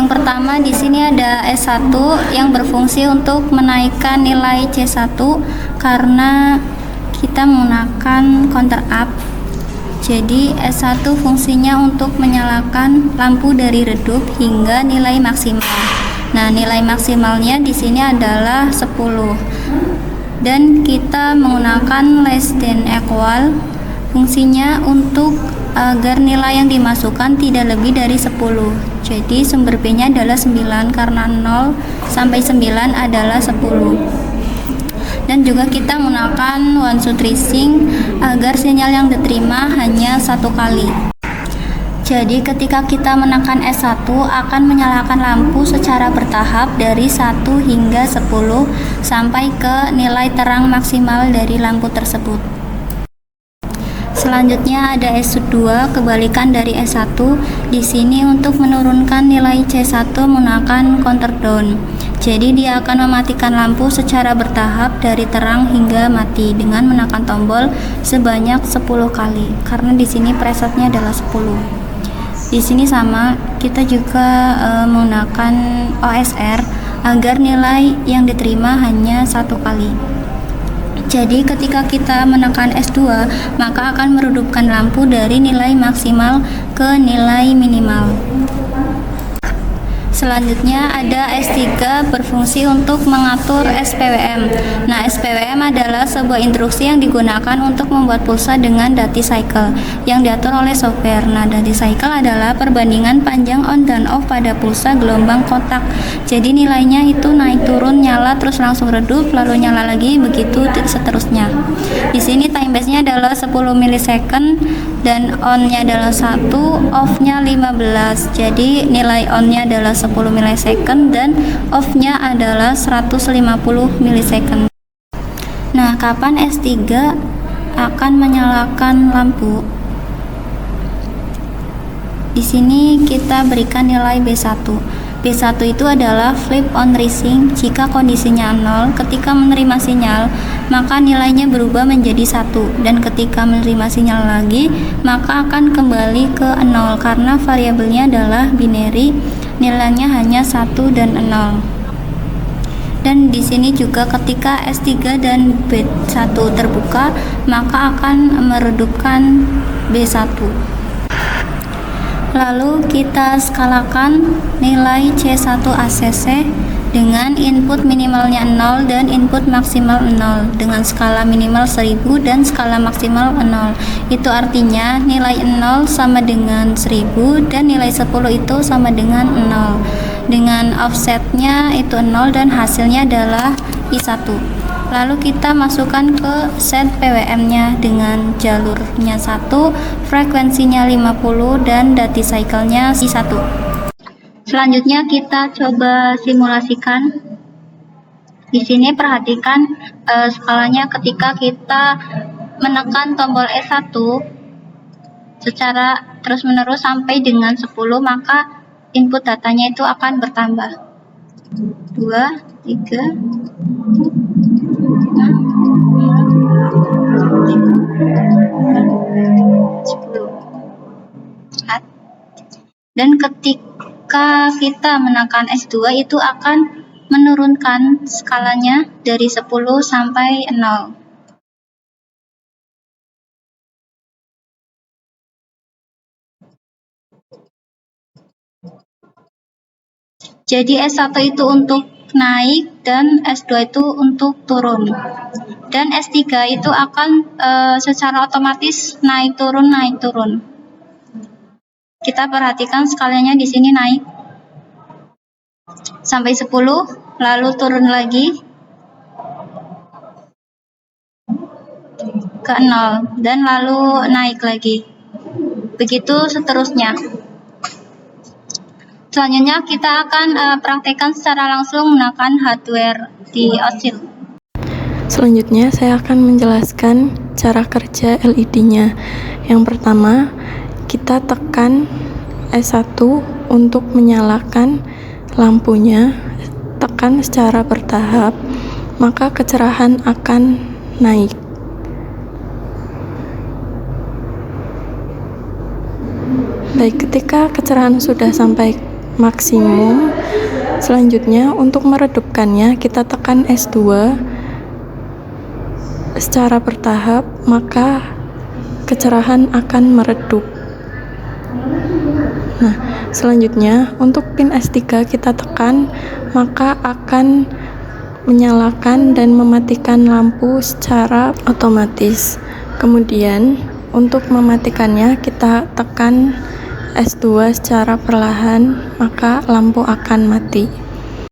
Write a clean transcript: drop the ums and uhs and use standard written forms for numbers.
pertama di sini ada S1 yang berfungsi untuk menaikkan nilai C1 karena kita menggunakan counter up. Jadi S1 fungsinya untuk menyalakan lampu dari redup hingga nilai maksimal. Nah, nilai maksimalnya di sini adalah 10. Dan kita menggunakan less than equal, fungsinya untuk agar nilai yang dimasukkan tidak lebih dari 10. Jadi sumber B-nya adalah 9 karena 0 sampai 9 adalah 10. Dan juga kita menggunakan one shot tracing agar sinyal yang diterima hanya satu kali. Jadi ketika kita menekan S1 akan menyalakan lampu secara bertahap dari 1 hingga 10 sampai ke nilai terang maksimal dari lampu tersebut. Selanjutnya ada S2, kebalikan dari S1. Di sini untuk menurunkan nilai C1 menggunakan counter down. Jadi dia akan mematikan lampu secara bertahap dari terang hingga mati dengan menekan tombol sebanyak 10 kali. Karena di sini presetnya adalah 10. Di sini sama, kita juga menggunakan OSR agar nilai yang diterima hanya satu kali. Jadi ketika kita menekan S2, maka akan meredupkan lampu dari nilai maksimal ke nilai minimal. Selanjutnya ada S3 berfungsi untuk mengatur SPWM. Nah, SPWM adalah sebuah instruksi yang digunakan untuk membuat pulsa dengan duty cycle yang diatur oleh software. Nah, duty cycle adalah perbandingan panjang on dan off pada pulsa gelombang kotak. Jadi nilainya itu naik turun, nyala terus langsung redup, lalu nyala lagi, begitu seterusnya. Di sini time base-nya adalah 10 millisecond dan on-nya adalah 1, off-nya 15. Jadi nilai on-nya adalah 10 millisecond dan off-nya adalah 150 millisecond. Nah, kapan S3 akan menyalakan lampu? Di sini kita berikan nilai B1. B1 itu adalah flip on rising. Jika kondisinya 0, ketika menerima sinyal, maka nilainya berubah menjadi 1, dan ketika menerima sinyal lagi, maka akan kembali ke 0 karena variabelnya adalah binary, nilainya hanya 1 dan 0. Dan di sini juga ketika S3 dan B1 terbuka, maka akan meredupkan B1. Lalu kita skalakan nilai C1 ACC dengan input minimalnya 0 dan input maksimal 0 dengan skala minimal 1000 dan skala maksimal 0. Itu artinya nilai 0 sama dengan 1000 dan nilai 10 itu sama dengan 0. Dengan offsetnya itu 0 dan hasilnya adalah I1. Lalu kita masukkan ke set PWM-nya dengan jalurnya 1, frekuensinya 50 dan duty cycle-nya I1. Selanjutnya kita coba simulasikan. Di sini perhatikan skalanya ketika kita menekan tombol S1 secara terus-menerus sampai dengan 10, maka input datanya itu akan bertambah. 2, 3, 10. Dan ketika kita menekan S2 itu akan menurunkan skalanya dari 10 sampai 0. Jadi S1 itu untuk naik dan S2 itu untuk turun. Dan S3 itu akan secara otomatis naik turun. Kita perhatikan skalanya di sini naik sampai 10, lalu turun lagi ke 0 dan lalu naik lagi. Begitu seterusnya. Selanjutnya kita akan praktekkan secara langsung menggunakan hardware di OSIL. Selanjutnya saya akan menjelaskan cara kerja LED-nya. Yang pertama, kita tekan S1 untuk menyalakan lampunya, tekan secara bertahap, maka kecerahan akan naik. Baik, ketika kecerahan sudah sampai maksimum. Selanjutnya, untuk meredupkannya, kita tekan S2 secara bertahap, maka kecerahan akan meredup. Nah, selanjutnya untuk pin S3 kita tekan, maka akan menyalakan dan mematikan lampu secara otomatis. Kemudian untuk mematikannya kita tekan S2 secara perlahan, maka lampu akan mati.